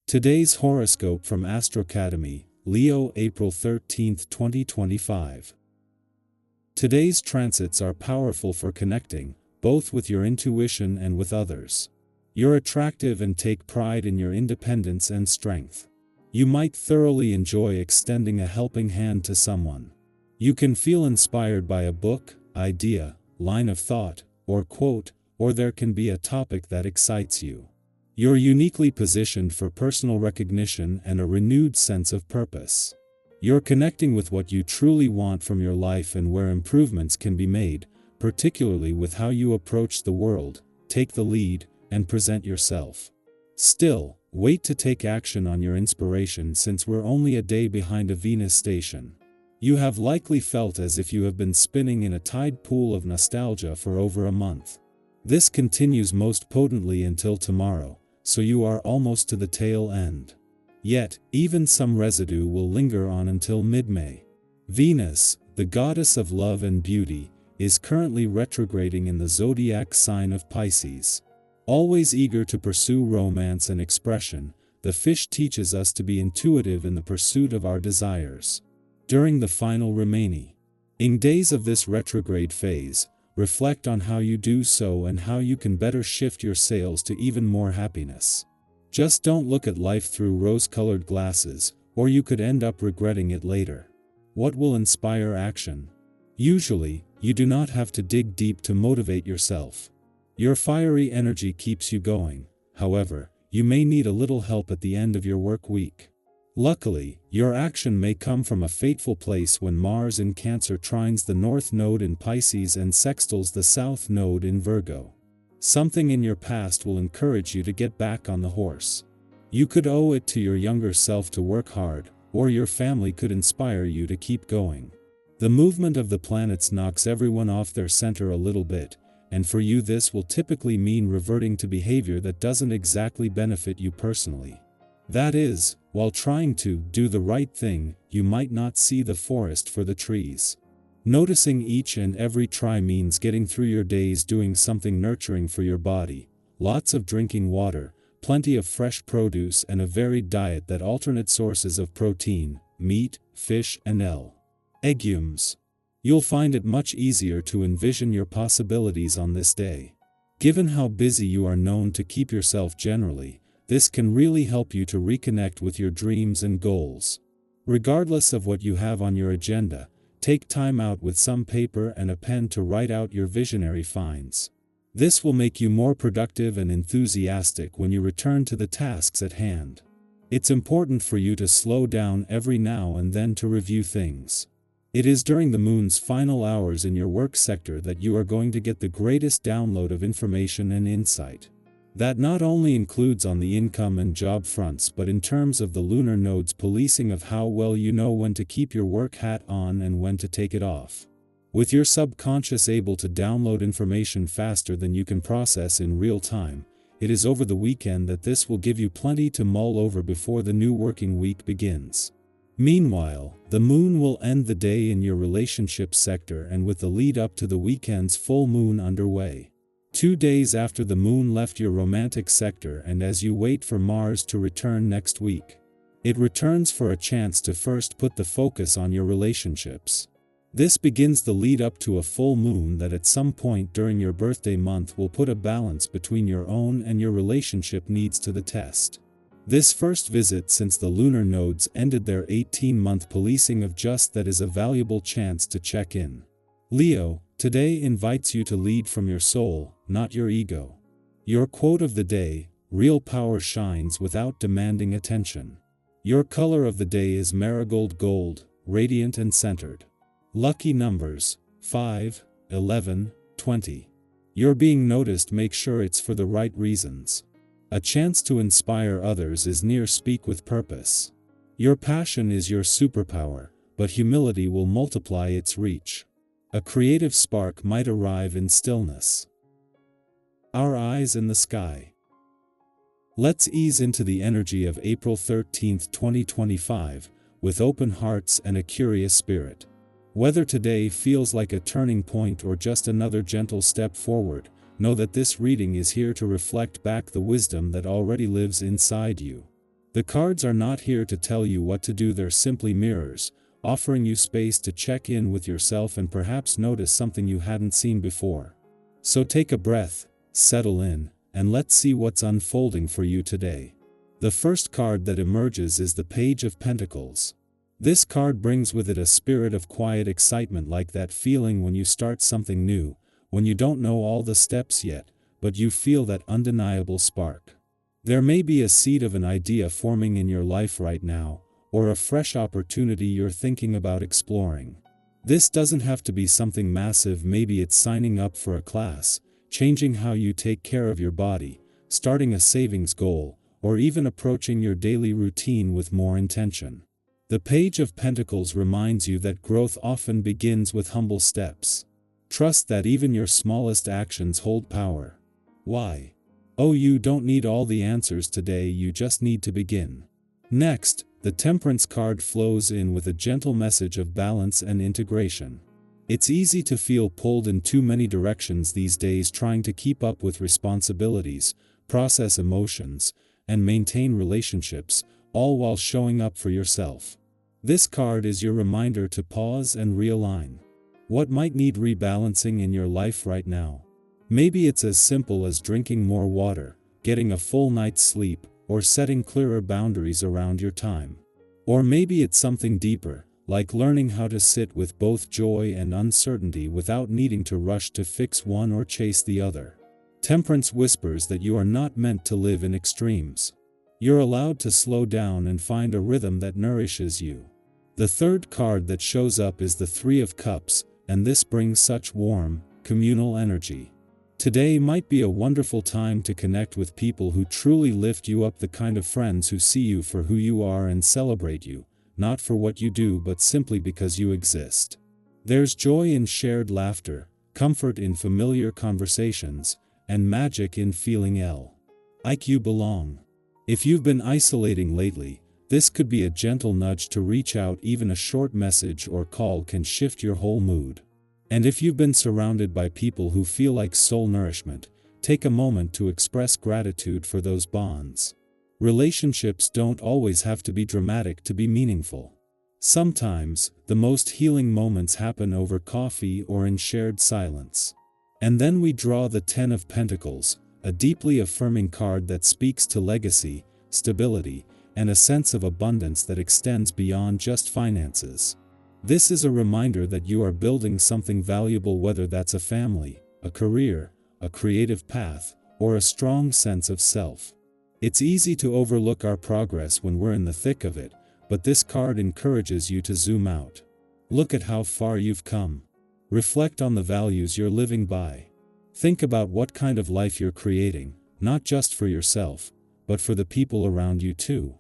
Today's horoscope from Astrocademy, Leo, April 13, 2025. Today's transits are powerful for connecting, both with your intuition and with others. You're attractive and take pride in your independence and strength. You might thoroughly enjoy extending a helping hand to someone. You can feel inspired by a book, idea, line of thought, or quote, or there can be a topic that excites you. You're uniquely positioned for personal recognition and a renewed sense of purpose. You're connecting with what you truly want from your life and where improvements can be made, particularly with how you approach the world, take the lead, and present yourself. Still, wait to take action on your inspiration since we're only a day behind a Venus station. You have likely felt as if you have been spinning in a tide pool of nostalgia for over a month. This continues most potently until tomorrow, so you are almost to the tail end. Yet, even some residue will linger on until mid-May. Venus, the goddess of love and beauty, is currently retrograding in the zodiac sign of Pisces. Always eager to pursue romance and expression, the fish teaches us to be intuitive in the pursuit of our desires. During the final remaining days of this retrograde phase, reflect on how you do so and how you can better shift your sails to even more happiness. Just don't look at life through rose-colored glasses, or you could end up regretting it later. What will inspire action? Usually, you do not have to dig deep to motivate yourself. Your fiery energy keeps you going. However, you may need a little help at the end of your work week. Luckily, your action may come from a fateful place when Mars in Cancer trines the North Node in Pisces and sextiles the South Node in Virgo. Something in your past will encourage you to get back on the horse. You could owe it to your younger self to work hard, or your family could inspire you to keep going. The movement of the planets knocks everyone off their center a little bit, and for you this will typically mean reverting to behavior that doesn't exactly benefit you personally. That is, while trying to do the right thing, you might not see the forest for the trees. Noticing each and every try means getting through your days doing something nurturing for your body, lots of drinking water, plenty of fresh produce and a varied diet that alternate sources of protein, meat, fish and legumes. You'll find it much easier to envision your possibilities on this day. Given how busy you are known to keep yourself generally, this can really help you to reconnect with your dreams and goals. Regardless of what you have on your agenda, take time out with some paper and a pen to write out your visionary finds. This will make you more productive and enthusiastic when you return to the tasks at hand. It's important for you to slow down every now and then to review things. It is during the moon's final hours in your work sector that you are going to get the greatest download of information and insight. That not only includes on the income and job fronts but in terms of the lunar node's policing of how well you know when to keep your work hat on and when to take it off. With your subconscious able to download information faster than you can process in real time, it is over the weekend that this will give you plenty to mull over before the new working week begins. Meanwhile, the moon will end the day in your relationship sector and with the lead up to the weekend's full moon underway. 2 days after the moon left your romantic sector and as you wait for Mars to return next week. It returns for a chance to first put the focus on your relationships. This begins the lead up to a full moon that at some point during your birthday month will put a balance between your own and your relationship needs to the test. This first visit since the lunar nodes ended their 18-month policing of just that is a valuable chance to check in. Leo, today invites you to lead from your soul, not your ego. Your quote of the day, real power shines without demanding attention. Your color of the day is marigold gold, radiant and centered. Lucky numbers, 5, 11, 20. You're being noticed, make sure it's for the right reasons. A chance to inspire others is near, speak with purpose. Your passion is your superpower, but humility will multiply its reach. A creative spark might arrive in stillness. Our eyes in the sky. Let's ease into the energy of April 13, 2025, with open hearts and a curious spirit. Whether today feels like a turning point or just another gentle step forward, know that this reading is here to reflect back the wisdom that already lives inside you. The cards are not here to tell you what to do, they're simply mirrors, offering you space to check in with yourself and perhaps notice something you hadn't seen before. So take a breath, settle in, and let's see what's unfolding for you today. The first card that emerges is the Page of Pentacles. This card brings with it a spirit of quiet excitement, like that feeling when you start something new, when you don't know all the steps yet, but you feel that undeniable spark. There may be a seed of an idea forming in your life right now, or a fresh opportunity you're thinking about exploring. This doesn't have to be something massive. Maybe it's signing up for a class, changing how you take care of your body, starting a savings goal, or even approaching your daily routine with more intention. The Page of Pentacles reminds you that growth often begins with humble steps. Trust that even your smallest actions hold power. Why? Oh, you don't need all the answers today, you just need to begin. Next, the Temperance card flows in with a gentle message of balance and integration. It's easy to feel pulled in too many directions these days, trying to keep up with responsibilities, process emotions, and maintain relationships, all while showing up for yourself. This card is your reminder to pause and realign. What might need rebalancing in your life right now? Maybe it's as simple as drinking more water, getting a full night's sleep, or setting clearer boundaries around your time. Or maybe it's something deeper, like learning how to sit with both joy and uncertainty without needing to rush to fix one or chase the other. Temperance whispers that you are not meant to live in extremes. You're allowed to slow down and find a rhythm that nourishes you. The third card that shows up is the Three of Cups, and this brings such warm, communal energy. Today might be a wonderful time to connect with people who truly lift you up, the kind of friends who see you for who you are and celebrate you, not for what you do but simply because you exist. There's joy in shared laughter, comfort in familiar conversations, and magic in feeling like you belong. If you've been isolating lately, this could be a gentle nudge to reach out. Even a short message or call can shift your whole mood. And if you've been surrounded by people who feel like soul nourishment, take a moment to express gratitude for those bonds. Relationships don't always have to be dramatic to be meaningful. Sometimes, the most healing moments happen over coffee or in shared silence. And then we draw the Ten of Pentacles, a deeply affirming card that speaks to legacy, stability, and a sense of abundance that extends beyond just finances. This is a reminder that you are building something valuable, whether that's a family, a career, a creative path, or a strong sense of self. It's easy to overlook our progress when we're in the thick of it, but this card encourages you to zoom out. Look at how far you've come. Reflect on the values you're living by. Think about what kind of life you're creating, not just for yourself, but for the people around you too.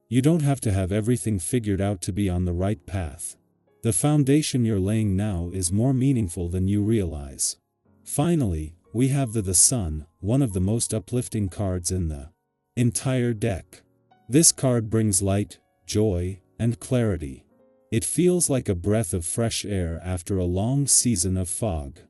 You don't have to have everything figured out to be on the right path. The foundation you're laying now is more meaningful than you realize. Finally, we have the Sun, one of the most uplifting cards in the entire deck. This card brings light, joy, and clarity. It feels like a breath of fresh air after a long season of fog.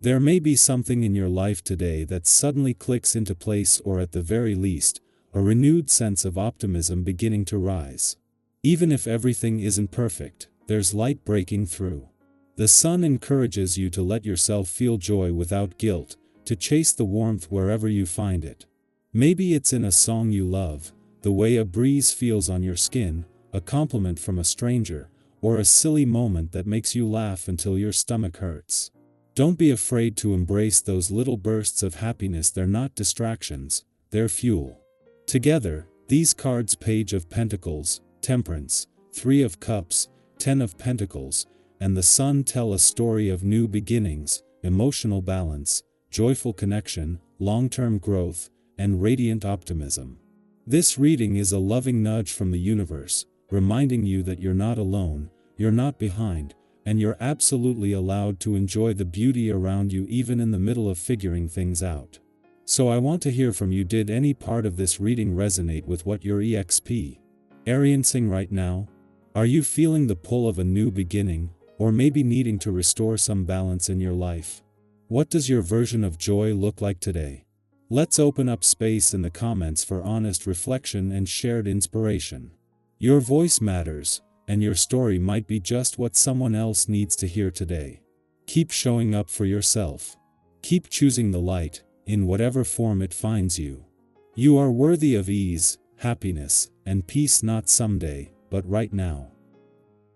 There may be something in your life today that suddenly clicks into place, or at the very least, a renewed sense of optimism beginning to rise. Even if everything isn't perfect, there's light breaking through. The Sun encourages you to let yourself feel joy without guilt, to chase the warmth wherever you find it. Maybe it's in a song you love, the way a breeze feels on your skin, a compliment from a stranger, or a silly moment that makes you laugh until your stomach hurts. Don't be afraid to embrace those little bursts of happiness. They're not distractions, they're fuel. Together, these cards, Page of Pentacles, Temperance, Three of Cups, Ten of Pentacles, and the Sun, tell a story of new beginnings, emotional balance, joyful connection, long-term growth, and radiant optimism. This reading is a loving nudge from the universe, reminding you that you're not alone, you're not behind, and you're absolutely allowed to enjoy the beauty around you even in the middle of figuring things out. So I want to hear from you. Did any part of this reading resonate with what you're experiencing right now? Are you feeling the pull of a new beginning, or maybe needing to restore some balance in your life? What does your version of joy look like today? Let's open up space in the comments for honest reflection and shared inspiration. Your voice matters, and your story might be just what someone else needs to hear today. Keep showing up for yourself. Keep choosing the light, in whatever form it finds you. You are worthy of ease, happiness, and peace, not someday, but right now.